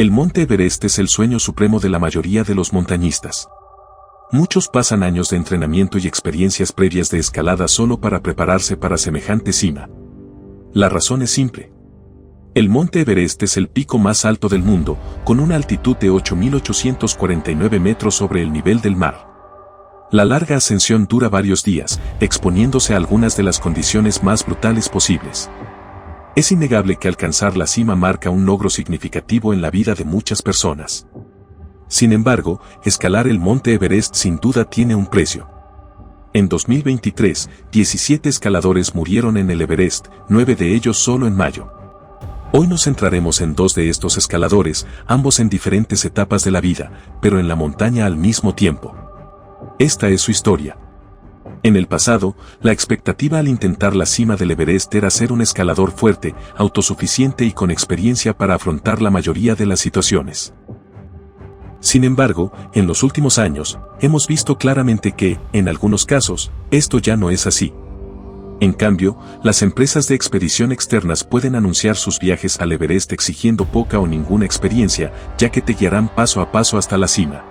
El monte Everest es el sueño supremo de la mayoría de los montañistas. Muchos pasan años de entrenamiento y experiencias previas de escalada solo para prepararse para semejante cima. La razón es simple. El monte Everest es el pico más alto del mundo, con una altitud de 8.849 metros sobre el nivel del mar. La larga ascensión dura varios días, exponiéndose a algunas de las condiciones más brutales posibles. Es innegable que alcanzar la cima marca un logro significativo en la vida de muchas personas. Sin embargo, escalar el monte Everest sin duda tiene un precio. En 2023, 17 escaladores murieron en el Everest, 9 de ellos solo en mayo. Hoy nos centraremos en 2 de estos escaladores, ambos en diferentes etapas de la vida, pero en la montaña al mismo tiempo. Esta es su historia. En el pasado, la expectativa al intentar la cima del Everest era ser un escalador fuerte, autosuficiente y con experiencia para afrontar la mayoría de las situaciones. Sin embargo, en los últimos años, hemos visto claramente que, en algunos casos, esto ya no es así. En cambio, las empresas de expedición externas pueden anunciar sus viajes al Everest exigiendo poca o ninguna experiencia, ya que te guiarán paso a paso hasta la cima.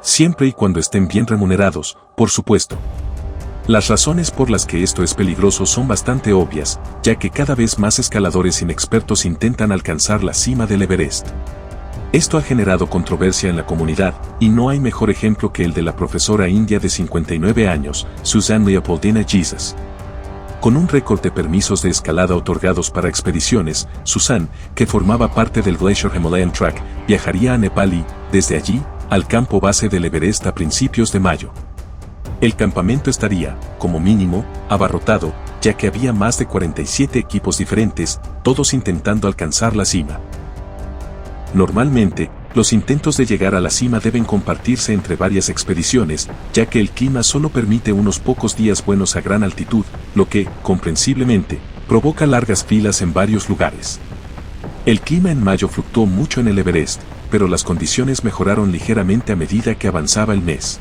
Siempre y cuando estén bien remunerados, por supuesto. Las razones por las que esto es peligroso son bastante obvias, ya que cada vez más escaladores inexpertos intentan alcanzar la cima del Everest. Esto ha generado controversia en la comunidad, y no hay mejor ejemplo que el de la profesora india de 59 años, Susan Leopoldina Jesus. Con un récord de permisos de escalada otorgados para expediciones, Susan, que formaba parte del Glacier Himalayan Track, viajaría a Nepal y, desde allí, al campo base del Everest a principios de mayo. El campamento estaría, como mínimo, abarrotado, ya que había más de 47 equipos diferentes, todos intentando alcanzar la cima. Normalmente, los intentos de llegar a la cima deben compartirse entre varias expediciones, ya que el clima solo permite unos pocos días buenos a gran altitud, lo que, comprensiblemente, provoca largas filas en varios lugares. El clima en mayo fluctuó mucho en el Everest, pero las condiciones mejoraron ligeramente a medida que avanzaba el mes.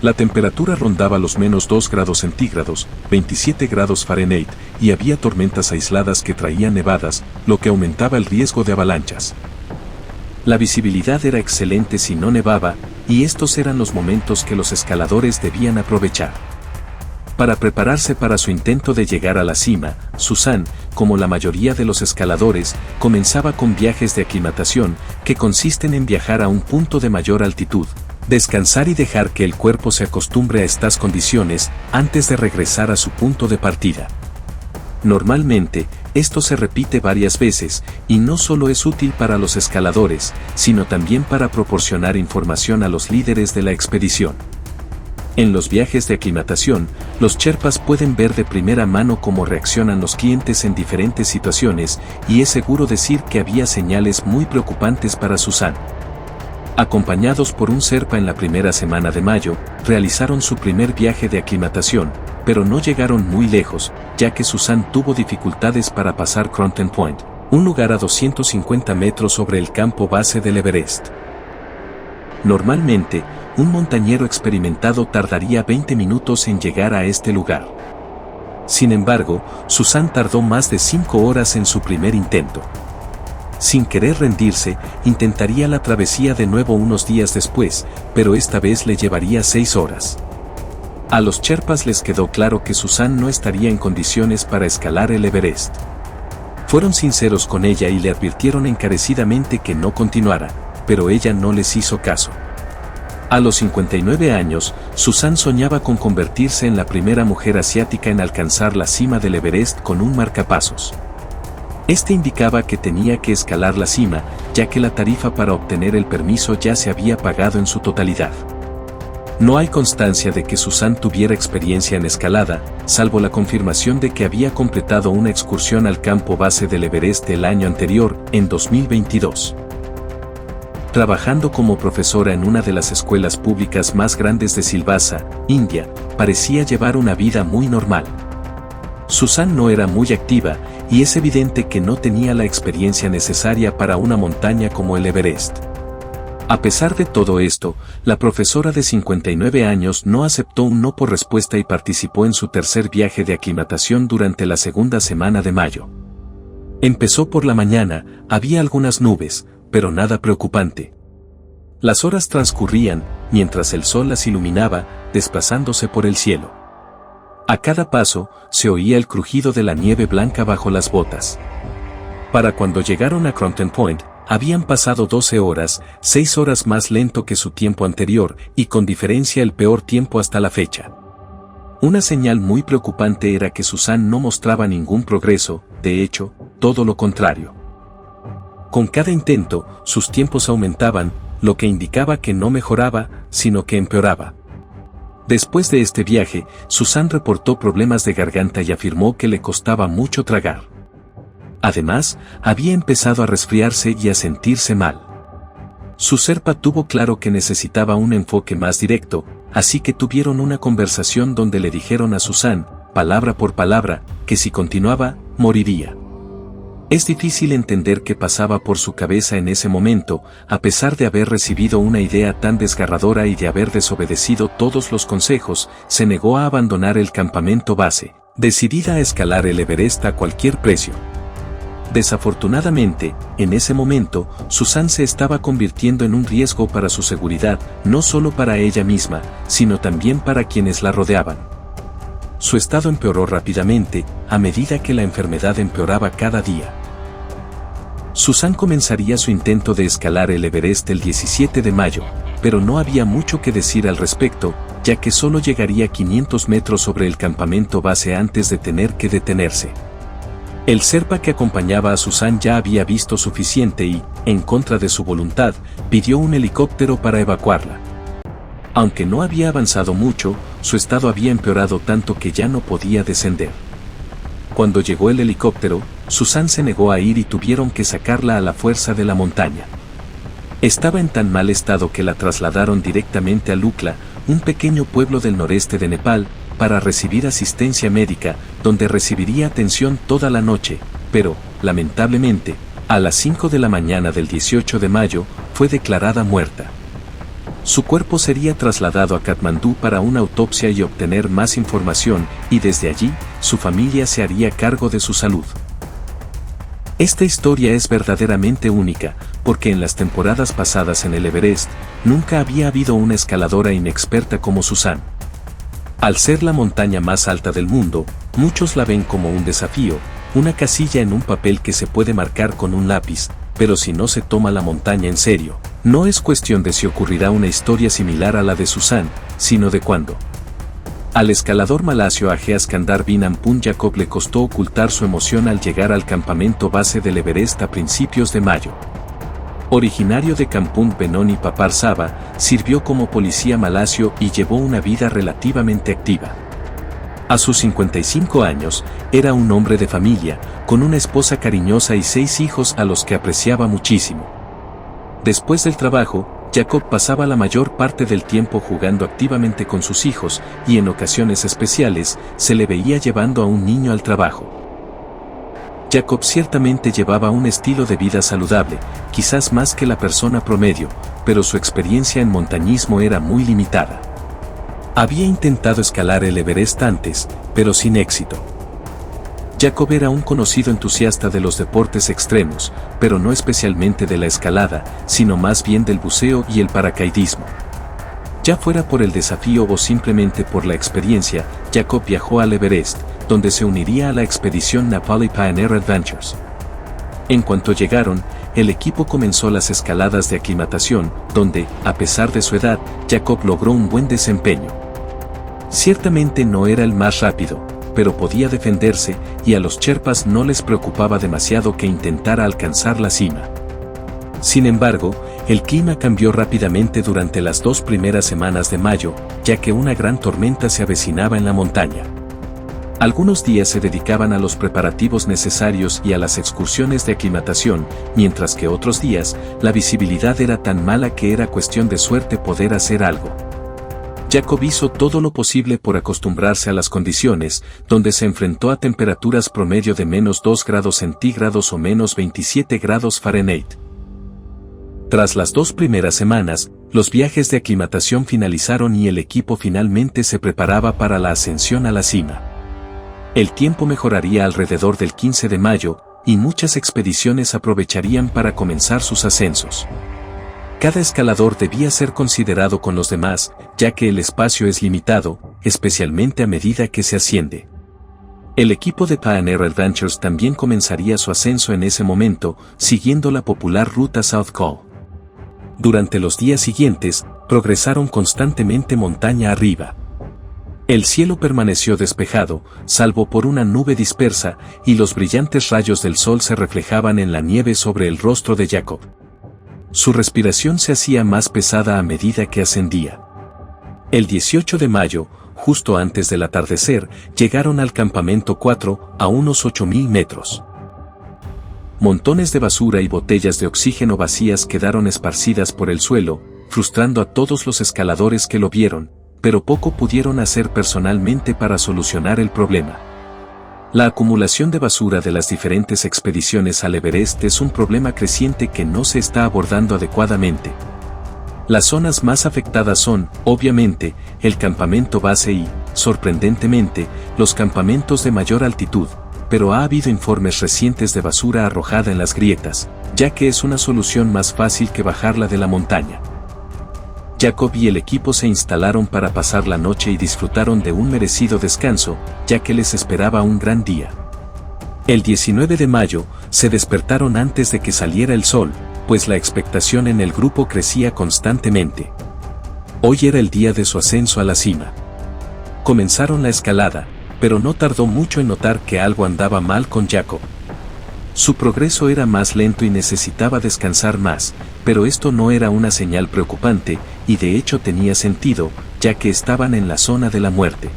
La temperatura rondaba los -2 grados centígrados, 27 grados Fahrenheit, y había tormentas aisladas que traían nevadas, lo que aumentaba el riesgo de avalanchas. La visibilidad era excelente si no nevaba, y estos eran los momentos que los escaladores debían aprovechar. Para prepararse para su intento de llegar a la cima, Susan, como la mayoría de los escaladores, comenzaba con viajes de aclimatación, que consisten en viajar a un punto de mayor altitud, descansar y dejar que el cuerpo se acostumbre a estas condiciones antes de regresar a su punto de partida. Normalmente, esto se repite varias veces, y no solo es útil para los escaladores, sino también para proporcionar información a los líderes de la expedición. En los viajes de aclimatación, los sherpas pueden ver de primera mano cómo reaccionan los clientes en diferentes situaciones, y es seguro decir que había señales muy preocupantes para Susan. Acompañados por un sherpa en la primera semana de mayo, realizaron su primer viaje de aclimatación, pero no llegaron muy lejos, ya que Susan tuvo dificultades para pasar Crompton Point, un lugar a 250 metros sobre el campo base del Everest. Normalmente, un montañero experimentado tardaría 20 minutos en llegar a este lugar. Sin embargo, Susan tardó más de 5 horas en su primer intento. Sin querer rendirse, intentaría la travesía de nuevo unos días después, pero esta vez le llevaría 6 horas. A los sherpas les quedó claro que Susan no estaría en condiciones para escalar el Everest. Fueron sinceros con ella y le advirtieron encarecidamente que no continuara, pero ella no les hizo caso. A los 59 años, Susan soñaba con convertirse en la primera mujer asiática en alcanzar la cima del Everest con un marcapasos. Este indicaba que tenía que escalar la cima, ya que la tarifa para obtener el permiso ya se había pagado en su totalidad. No hay constancia de que Susan tuviera experiencia en escalada, salvo la confirmación de que había completado una excursión al campo base del Everest el año anterior, en 2022. Trabajando como profesora en una de las escuelas públicas más grandes de Silvassa, India, parecía llevar una vida muy normal. Susan no era muy activa, y es evidente que no tenía la experiencia necesaria para una montaña como el Everest. A pesar de todo esto, la profesora de 59 años no aceptó un no por respuesta y participó en su tercer viaje de aclimatación durante la segunda semana de mayo. Empezó por la mañana, había algunas nubes, pero nada preocupante. Las horas transcurrían, mientras el sol las iluminaba, desplazándose por el cielo. A cada paso, se oía el crujido de la nieve blanca bajo las botas. Para cuando llegaron a Crompton Point, habían pasado 12 horas, 6 horas más lento que su tiempo anterior, y con diferencia el peor tiempo hasta la fecha. Una señal muy preocupante era que Susan no mostraba ningún progreso, de hecho, todo lo contrario. Con cada intento, sus tiempos aumentaban, lo que indicaba que no mejoraba, sino que empeoraba. Después de este viaje, Susan reportó problemas de garganta y afirmó que le costaba mucho tragar. Además, había empezado a resfriarse y a sentirse mal. Su Sherpa tuvo claro que necesitaba un enfoque más directo, así que tuvieron una conversación donde le dijeron a Susan, palabra por palabra, que si continuaba, moriría. Es difícil entender qué pasaba por su cabeza en ese momento, a pesar de haber recibido una idea tan desgarradora y de haber desobedecido todos los consejos, se negó a abandonar el campamento base, decidida a escalar el Everest a cualquier precio. Desafortunadamente, en ese momento, Susan se estaba convirtiendo en un riesgo para su seguridad, no solo para ella misma, sino también para quienes la rodeaban. Su estado empeoró rápidamente, a medida que la enfermedad empeoraba cada día. Susan comenzaría su intento de escalar el Everest el 17 de mayo, pero no había mucho que decir al respecto, ya que solo llegaría 500 metros sobre el campamento base antes de tener que detenerse. El Sherpa que acompañaba a Susan ya había visto suficiente y, en contra de su voluntad, pidió un helicóptero para evacuarla. Aunque no había avanzado mucho, su estado había empeorado tanto que ya no podía descender. Cuando llegó el helicóptero, Susan se negó a ir y tuvieron que sacarla a la fuerza de la montaña. Estaba en tan mal estado que la trasladaron directamente a Lukla, un pequeño pueblo del noreste de Nepal, para recibir asistencia médica, donde recibiría atención toda la noche, pero, lamentablemente, a las 5 de la mañana del 18 de mayo, fue declarada muerta. Su cuerpo sería trasladado a Katmandú para una autopsia y obtener más información, y desde allí, su familia se haría cargo de su salud. Esta historia es verdaderamente única, porque en las temporadas pasadas en el Everest, nunca había habido una escaladora inexperta como Susan. Al ser la montaña más alta del mundo, muchos la ven como un desafío, una casilla en un papel que se puede marcar con un lápiz, pero si no se toma la montaña en serio, no es cuestión de si ocurrirá una historia similar a la de Susan, sino de cuándo. Al escalador malasio Ajay Skandar bin Ampun Jacob le costó ocultar su emoción al llegar al campamento base del Everest a principios de mayo. Originario de Kampung Benoni Papar Saba, sirvió como policía malasio y llevó una vida relativamente activa. A sus 55 años, era un hombre de familia, con una esposa cariñosa y 6 hijos a los que apreciaba muchísimo. Después del trabajo, Jacob pasaba la mayor parte del tiempo jugando activamente con sus hijos, y en ocasiones especiales, se le veía llevando a un niño al trabajo. Jacob ciertamente llevaba un estilo de vida saludable, quizás más que la persona promedio, pero su experiencia en montañismo era muy limitada. Había intentado escalar el Everest antes, pero sin éxito. Jacob era un conocido entusiasta de los deportes extremos, pero no especialmente de la escalada, sino más bien del buceo y el paracaidismo. Ya fuera por el desafío o simplemente por la experiencia, Jacob viajó al Everest, donde se uniría a la expedición Nepali Pioneer Adventures. En cuanto llegaron, el equipo comenzó las escaladas de aclimatación, donde, a pesar de su edad, Jacob logró un buen desempeño. Ciertamente no era el más rápido, pero podía defenderse, y a los Sherpas no les preocupaba demasiado que intentara alcanzar la cima. Sin embargo, el clima cambió rápidamente durante las 2 primeras semanas de mayo, ya que una gran tormenta se avecinaba en la montaña. Algunos días se dedicaban a los preparativos necesarios y a las excursiones de aclimatación, mientras que otros días, la visibilidad era tan mala que era cuestión de suerte poder hacer algo. Jacob hizo todo lo posible por acostumbrarse a las condiciones, donde se enfrentó a temperaturas promedio de -2 grados centígrados o -27 grados Fahrenheit. Tras las 2 primeras semanas, los viajes de aclimatación finalizaron y el equipo finalmente se preparaba para la ascensión a la cima. El tiempo mejoraría alrededor del 15 de mayo, y muchas expediciones aprovecharían para comenzar sus ascensos. Cada escalador debía ser considerado con los demás, ya que el espacio es limitado, especialmente a medida que se asciende. El equipo de Pioneer Adventures también comenzaría su ascenso en ese momento, siguiendo la popular ruta South Col. Durante los días siguientes, progresaron constantemente montaña arriba. El cielo permaneció despejado, salvo por una nube dispersa, y los brillantes rayos del sol se reflejaban en la nieve sobre el rostro de Jacob. Su respiración se hacía más pesada a medida que ascendía. El 18 de mayo, justo antes del atardecer, llegaron al campamento 4, a unos 8.000 metros. Montones de basura y botellas de oxígeno vacías quedaron esparcidas por el suelo, frustrando a todos los escaladores que lo vieron, pero poco pudieron hacer personalmente para solucionar el problema. La acumulación de basura de las diferentes expediciones al Everest es un problema creciente que no se está abordando adecuadamente. Las zonas más afectadas son, obviamente, el campamento base y, sorprendentemente, los campamentos de mayor altitud, pero ha habido informes recientes de basura arrojada en las grietas, ya que es una solución más fácil que bajarla de la montaña. Jacob y el equipo se instalaron para pasar la noche y disfrutaron de un merecido descanso, ya que les esperaba un gran día. El 19 de mayo, se despertaron antes de que saliera el sol, pues la expectación en el grupo crecía constantemente. Hoy era el día de su ascenso a la cima. Comenzaron la escalada, pero no tardó mucho en notar que algo andaba mal con Jacob. Su progreso era más lento y necesitaba descansar más, pero esto no era una señal preocupante, y de hecho tenía sentido, ya que estaban en la zona de la muerte.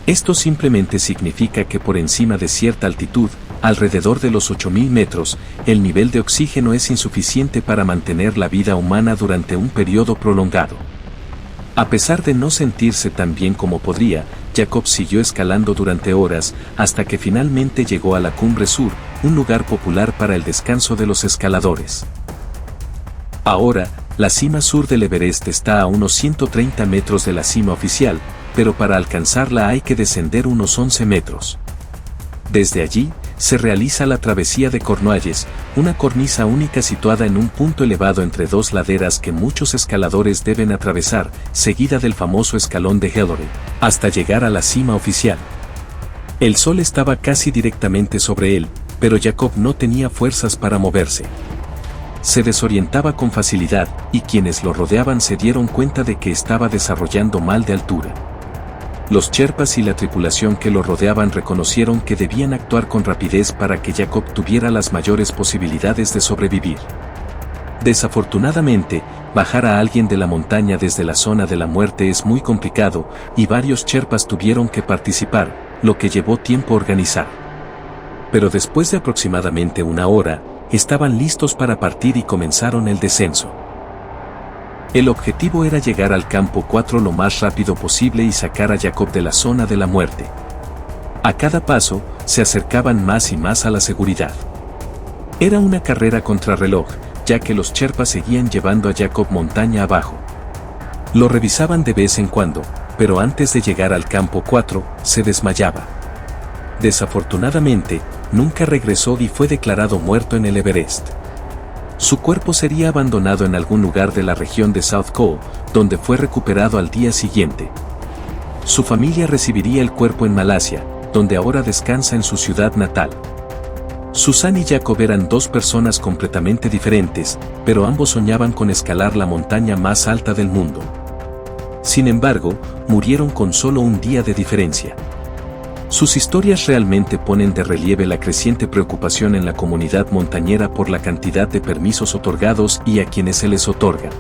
Esto simplemente significa que por encima de cierta altitud, alrededor de los 8.000 metros, el nivel de oxígeno es insuficiente para mantener la vida humana durante un periodo prolongado. A pesar de no sentirse tan bien como podría, Jacob siguió escalando durante horas, hasta que finalmente llegó a la cumbre sur, un lugar popular para el descanso de los escaladores. Ahora, la cima sur del Everest está a unos 130 metros de la cima oficial, pero para alcanzarla hay que descender unos 11 metros. Desde allí, se realiza la travesía de Cornualles, una cornisa única situada en un punto elevado entre dos laderas que muchos escaladores deben atravesar, seguida del famoso escalón de Hellore, hasta llegar a la cima oficial. El sol estaba casi directamente sobre él, pero Jacob no tenía fuerzas para moverse. Se desorientaba con facilidad, y quienes lo rodeaban se dieron cuenta de que estaba desarrollando mal de altura. Los Sherpas y la tripulación que lo rodeaban reconocieron que debían actuar con rapidez para que Jacob tuviera las mayores posibilidades de sobrevivir. Desafortunadamente, bajar a alguien de la montaña desde la zona de la muerte es muy complicado, y varios Sherpas tuvieron que participar, lo que llevó tiempo organizar. Pero después de aproximadamente una hora, estaban listos para partir y comenzaron el descenso. El objetivo era llegar al campo 4 lo más rápido posible y sacar a Jacob de la zona de la muerte. A cada paso, se acercaban más y más a la seguridad. Era una carrera contrarreloj, ya que los Sherpas seguían llevando a Jacob montaña abajo. Lo revisaban de vez en cuando, pero antes de llegar al campo 4, se desmayaba. Desafortunadamente, nunca regresó y fue declarado muerto en el Everest. Su cuerpo sería abandonado en algún lugar de la región de South Col, donde fue recuperado al día siguiente. Su familia recibiría el cuerpo en Malasia, donde ahora descansa en su ciudad natal. Susan y Jacob eran dos personas completamente diferentes, pero ambos soñaban con escalar la montaña más alta del mundo. Sin embargo, murieron con solo un día de diferencia. Sus historias realmente ponen de relieve la creciente preocupación en la comunidad montañera por la cantidad de permisos otorgados y a quienes se les otorgan.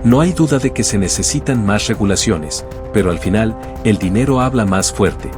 No hay duda de que se necesitan más regulaciones, pero al final, el dinero habla más fuerte.